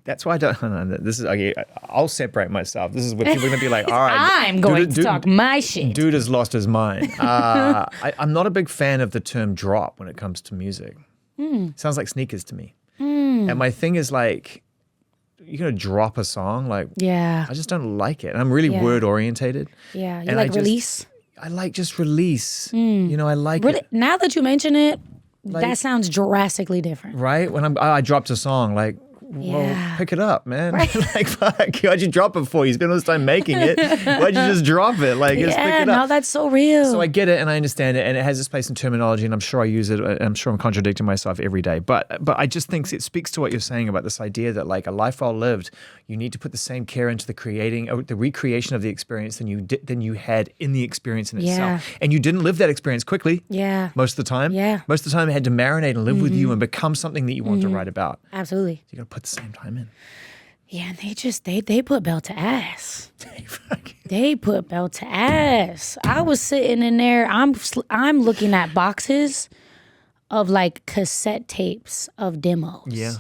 that's why I don't. This is okay. I'll separate myself. This is where people are gonna be like, all right, I'm going to talk my shit. Dude has lost his mind. I'm not a big fan of the term drop when it comes to music. Sounds like sneakers to me. And my thing is like, you're gonna drop a song, like, I just don't like it. And I'm really word orientated. Yeah, you like release? I like just release. You know, I like it. Now that you mention it, like, that sounds drastically different. Right? When I dropped a song, like, well, pick it up, man. Like, fuck, why'd you drop it for? You spent all this time making it. Why'd you just drop it? Like, just pick it up. No, that's so real. So I get it and I understand it, and it has its place in terminology, and I'm sure I use it. I'm sure I'm contradicting myself every day, but I just think it speaks to what you're saying about this idea that, like, a life well lived, you need to put the same care into the recreation of the experience than you had in the experience in itself. And you didn't live that experience quickly. Yeah. Most of the time. Yeah. Most of the time, it had to marinate and live with you and become something that you want to write about. Absolutely. So you got to put the same time in. Yeah, and they put belt to ass. They put belt to ass. I was sitting in there. I'm looking at boxes of like cassette tapes of demos. Yeah.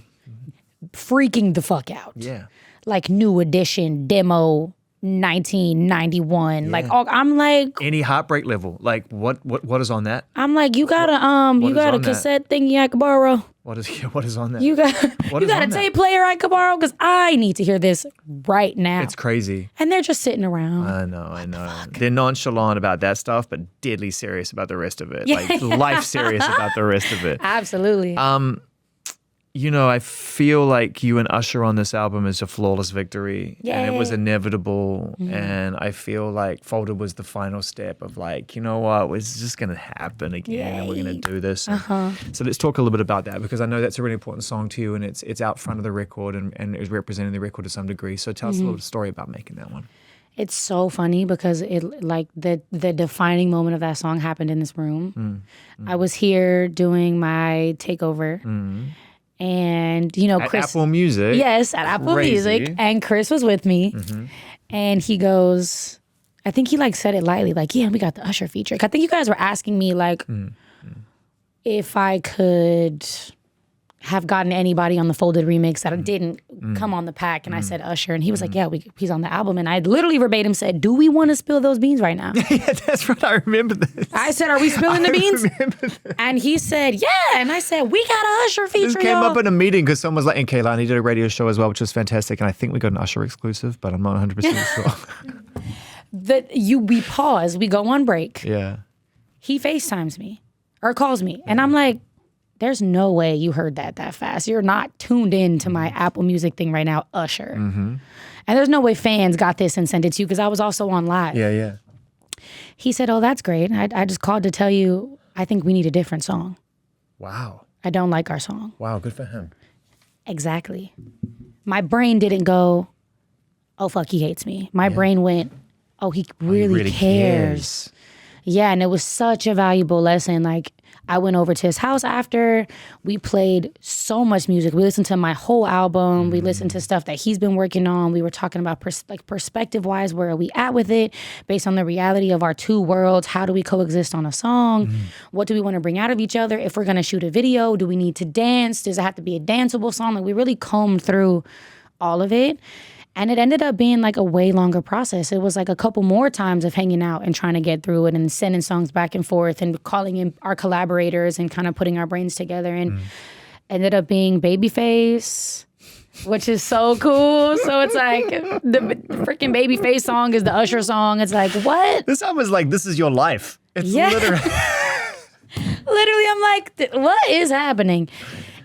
Freaking the fuck out. Yeah. Like new edition demo 1991. Like I'm like any heartbreak level. Like what is on that? I'm like, you got a cassette thingy I could borrow. What is on that? You got a tape player I could borrow because I need to hear this right now. It's crazy. And they're just sitting around. I know. They're nonchalant about that stuff, but deadly serious about the rest of it. Like life serious about the rest of it. Absolutely. You know, I feel like you and Usher on this album is a flawless victory. Yay. And it was inevitable. And I feel like Folded was the final step of like, you know what, it's just going to happen again and we're going to do this. So let's talk a little bit about that because I know that's a really important song to you and it's out front of the record and is representing the record to some degree. So tell us a little story about making that one. It's so funny because it like the defining moment of that song happened in this room. I was here doing my takeover. And, you know, at Chris. Apple Music. Yes, at Apple Music. And Chris was with me. And he goes, I think he like said it lightly, like, yeah, we got the Usher feature. I think you guys were asking me like if I could have gotten anybody on the Folded remix that didn't come on the pack. And I said Usher. And he was like, yeah, he's on the album. And I literally verbatim said, do we want to spill those beans right now? Yeah, that's right. I remember this. I said, are we spilling the beans? And he said, yeah. And I said, we got an Usher feature, This came up in a meeting because someone was like, and Kehlani did a radio show as well, which was fantastic. And I think we got an Usher exclusive, but I'm not 100% sure. We pause. We go on break. Yeah. He FaceTimes me or calls me. And I'm like, there's no way you heard that fast. You're not tuned in to my Apple Music thing right now, Usher. And there's no way fans got this and sent it to you because I was also on live. Yeah. He said, oh, that's great. I just called to tell you I think we need a different song. Wow. I don't like our song. Wow, good for him. Exactly. My brain didn't go, oh, fuck, he hates me. My brain went, oh, he really cares. Yeah, and it was such a valuable lesson. Like, I went over to his house after. We played so much music. We listened to my whole album. We listened to stuff that he's been working on. We were talking about perspective-wise, where are we at with it? Based on the reality of our two worlds, how do we coexist on a song? What do we want to bring out of each other? If we're going to shoot a video, do we need to dance? Does it have to be a danceable song? Like, we really combed through all of it. And it ended up being like a way longer process. It was like a couple more times of hanging out and trying to get through it and sending songs back and forth and calling in our collaborators and kind of putting our brains together. And ended up being Babyface, which is so cool. So it's like the freaking Babyface song is the Usher song. It's like, what? This album is like, this is your life. It's literally. Literally, I'm like, what is happening?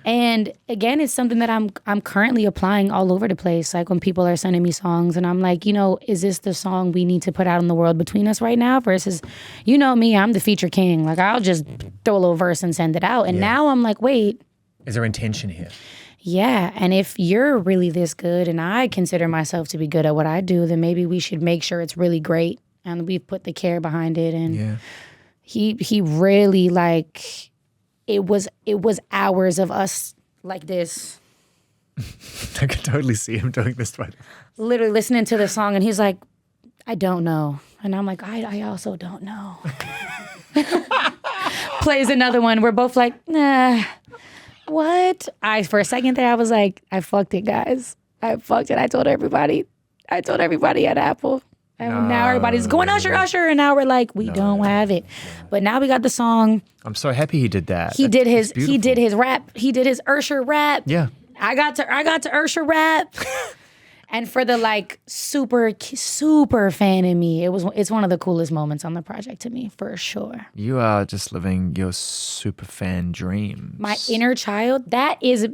And again, it's something that I'm currently applying all over the place. Like when people are sending me songs and I'm like, you know, is this the song we need to put out in the world between us right now? Versus, you know me, I'm the feature king. Like I'll just throw a little verse and send it out. And now I'm like, wait. Is there intention here? Yeah. And if you're really this good and I consider myself to be good at what I do, then maybe we should make sure it's really great. And we've put the care behind it. And he really like... It was hours of us like this. I could totally see him doing this right now. Literally listening to the song and he's like, I don't know. And I'm like, I also don't know. Plays another one. We're both like, nah, what? For a second there, I was like, I fucked it, guys. I fucked it. I told everybody at Apple. And now everybody's going Usher, and now we're like, we don't have it. But now we got the song. I'm so happy he did that. He did his rap. He did his Usher rap. Yeah. I got to Usher rap. And for the like super fan in me, it's one of the coolest moments on the project to me, for sure. You are just living your super fan dreams. My inner child, that is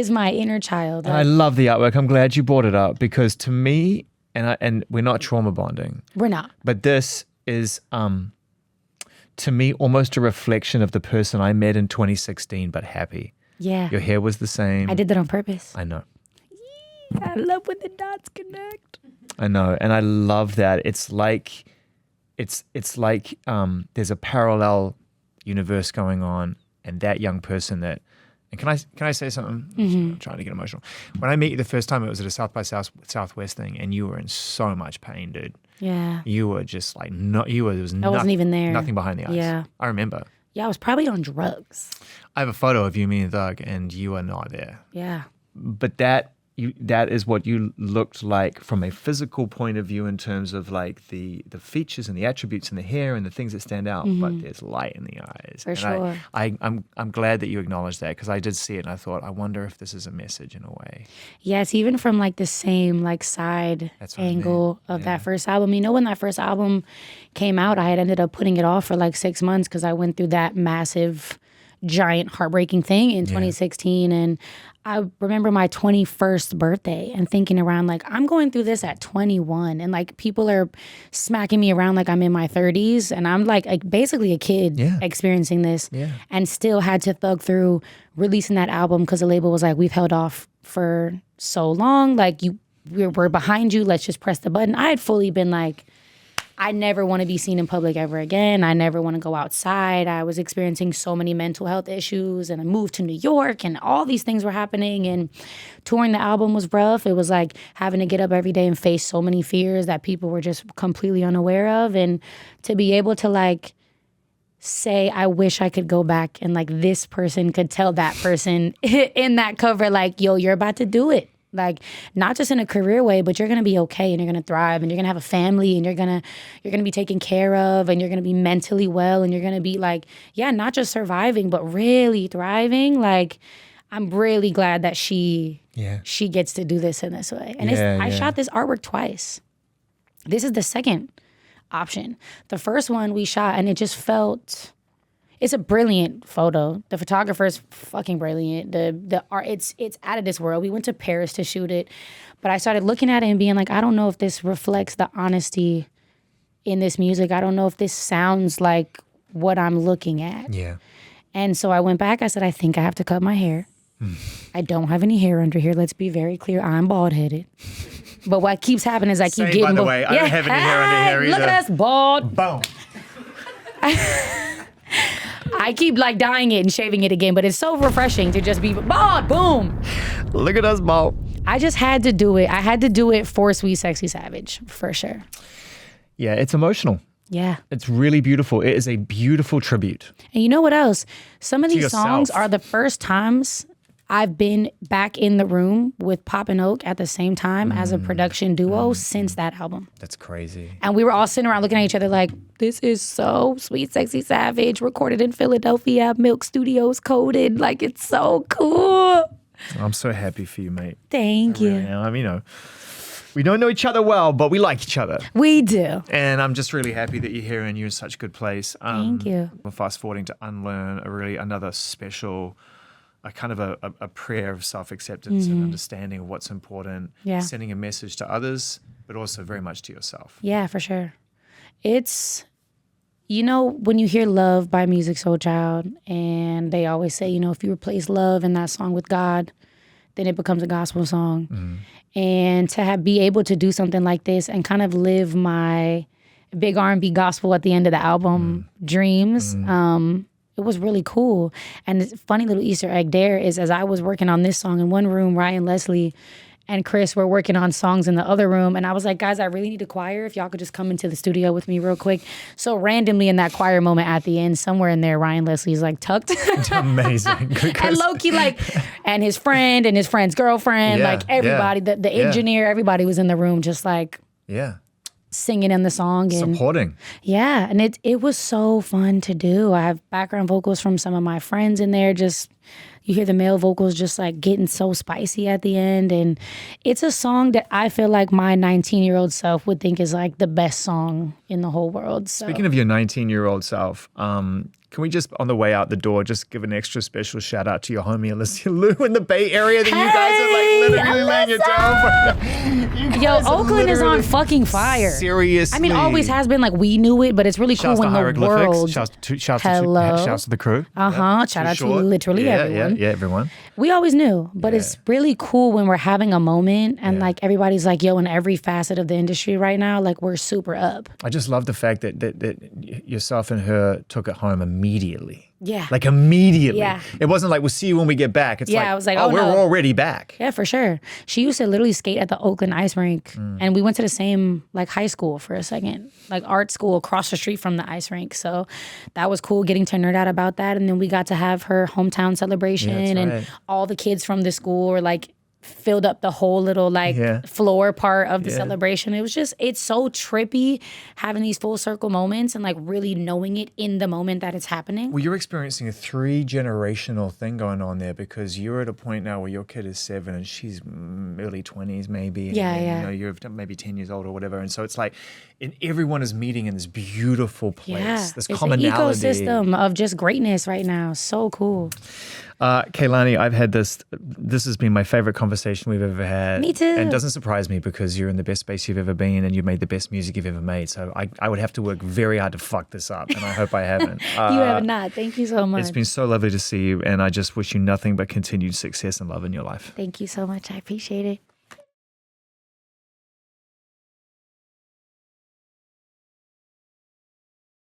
my inner child. And I love the artwork. I'm glad you brought it up because to me, and we're not trauma bonding. We're not. But this is to me almost a reflection of the person I met in 2016, but happy. Yeah. Your hair was the same. I did that on purpose. I know. I love when the dots connect. I know, and I love that. It's like there's a parallel universe going on, and that young person that. And can I say something? I'm trying to get emotional. When I met you the first time, it was at a South by Southwest thing, and you were in so much pain, dude. Yeah. You were just like there was I wasn't even there. Nothing behind the eyes. Yeah. I remember. Yeah, I was probably on drugs. I have a photo of you, me and Doug, and you are not there. Yeah. But that is what you looked like from a physical point of view in terms of like the features and the attributes and the hair and the things that stand out. But there's light in the eyes. For sure. I'm glad that you acknowledged that because I did see it and I thought, I wonder if this is a message in a way. Yeah, it's even from like the same like side angle of that first album. You know, when that first album came out, I had ended up putting it off for like 6 months because I went through that massive, giant, heartbreaking thing in 2016. And I remember my 21st birthday and thinking around like, I'm going through this at 21 and like people are smacking me around like I'm in my 30s and I'm like basically a kid experiencing this and still had to thug through releasing that album because the label was like, we've held off for so long. Like we're behind you. Let's just press the button. I had fully been like, I never want to be seen in public ever again. I never want to go outside. I was experiencing so many mental health issues and I moved to New York and all these things were happening and touring the album was rough. It was like having to get up every day and face so many fears that people were just completely unaware of. And to be able to like say, I wish I could go back and like this person could tell that person in that cover, like, yo, you're about to do it. Like not just in a career way, but you're gonna be okay and you're gonna thrive and you're gonna have a family and you're gonna be taken care of and you're gonna be mentally well and you're gonna be like, yeah, not just surviving but really thriving. Like I'm really glad that she gets to do this in this way. And I shot this artwork twice. This is the second option. The first one we shot and it just felt. It's a brilliant photo. The photographer's fucking brilliant. The art, it's out of this world. We went to Paris to shoot it, but I started looking at it and being like, I don't know if this reflects the honesty in this music. I don't know if this sounds like what I'm looking at. Yeah. And so I went back. I said, I think I have to cut my hair. I don't have any hair under here. Let's be very clear. I'm bald headed. But what keeps happening is I keep getting. By the way, I don't have any hair under here either. Look at us, bald. Boom. I keep like dyeing it and shaving it again, but it's so refreshing to just be bald, boom. Look at us, bald. I just had to do it. I had to do it for Sweet Sexy Savage, for sure. Yeah, it's emotional. Yeah. It's really beautiful. It is a beautiful tribute. And you know what else? Some of these yourself. songs are the first times I've been back in the room with Pop and Oak at the same time as a production duo since that album. That's crazy. And we were all sitting around looking at each other like, this is so Sweet Sexy Savage, recorded in Philadelphia, Milk Studios, coded. Like, it's so cool. I'm so happy for you, mate. Thank you. Really am. I mean, we don't know each other well, but we like each other. We do. And I'm just really happy that you're here and you're in such a good place. Thank you. We're fast forwarding to Unlearn, another special, a kind of a prayer of self-acceptance and understanding of what's important, sending a message to others, but also very much to yourself. Yeah, for sure. It's, you know, when you hear Love by Music Soul Child, and they always say, you know, if you replace love in that song with God, then it becomes a gospel song. And to be able to do something like this and kind of live my big R&B gospel at the end of the album dreams, it was really cool. And the funny little Easter egg there is as I was working on this song in one room, Ryan, Leslie, and Chris were working on songs in the other room. And I was like, guys, I really need a choir. If y'all could just come into the studio with me real quick. So randomly in that choir moment at the end, somewhere in there, Ryan Leslie's like tucked. Amazing. And low-key like, and his friend and his friend's girlfriend, like everybody, the engineer, everybody was in the room just like singing in the song. And supporting. Yeah, and it was so fun to do. I have background vocals from some of my friends in there just, You hear the male vocals just like getting so spicy at the end. And it's a song that I feel like my 19-year-old self would think is like the best song in the whole world. So. Speaking of your 19-year-old self, can we just, on the way out the door, just give an extra special shout out to your homie Alicia Lou in the Bay Area that you guys are like literally laying it down for? Yo, Oakland is on fucking fire. Seriously. I mean, always has been. Like, we knew it, but it's really cool Shouts when to the Hieroglyphics. world. Shouts to the crew. Shout out to literally everyone. Yeah, everyone. We always knew, but it's really cool when we're having a moment and like everybody's like, yo, in every facet of the industry right now, like we're super up. I just love the fact that yourself and her took it home immediately. Yeah. Like immediately. Yeah. It wasn't like, we'll see you when we get back. It's I was like, we're no. already back. Yeah, for sure. She used to literally skate at the Oakland ice rink and we went to the same like high school for a second, like art school across the street from the ice rink. So that was cool getting to nerd out about that. And then we got to have her hometown celebration and all the kids from the school were like filled up the whole little like floor part of the celebration. It was just, it's so trippy having these full circle moments and like really knowing it in the moment that it's happening. Well, you're experiencing a 3-generational thing going on there because you're at a point now where your kid is 7 and she's early 20s maybe. And, you know, you're maybe 10 years old or whatever. And so it's like everyone is meeting in this beautiful place, this commonality. It's an ecosystem of just greatness right now. So cool. Kehlani, I've had this has been my favorite conversation we've ever had. Me too. And it doesn't surprise me because you're in the best space you've ever been and you've made the best music you've ever made. So I would have to work very hard to fuck this up and I hope I haven't. You have not. Thank you so much. It's been so lovely to see you and I just wish you nothing but continued success and love in your life. Thank you so much. I appreciate it.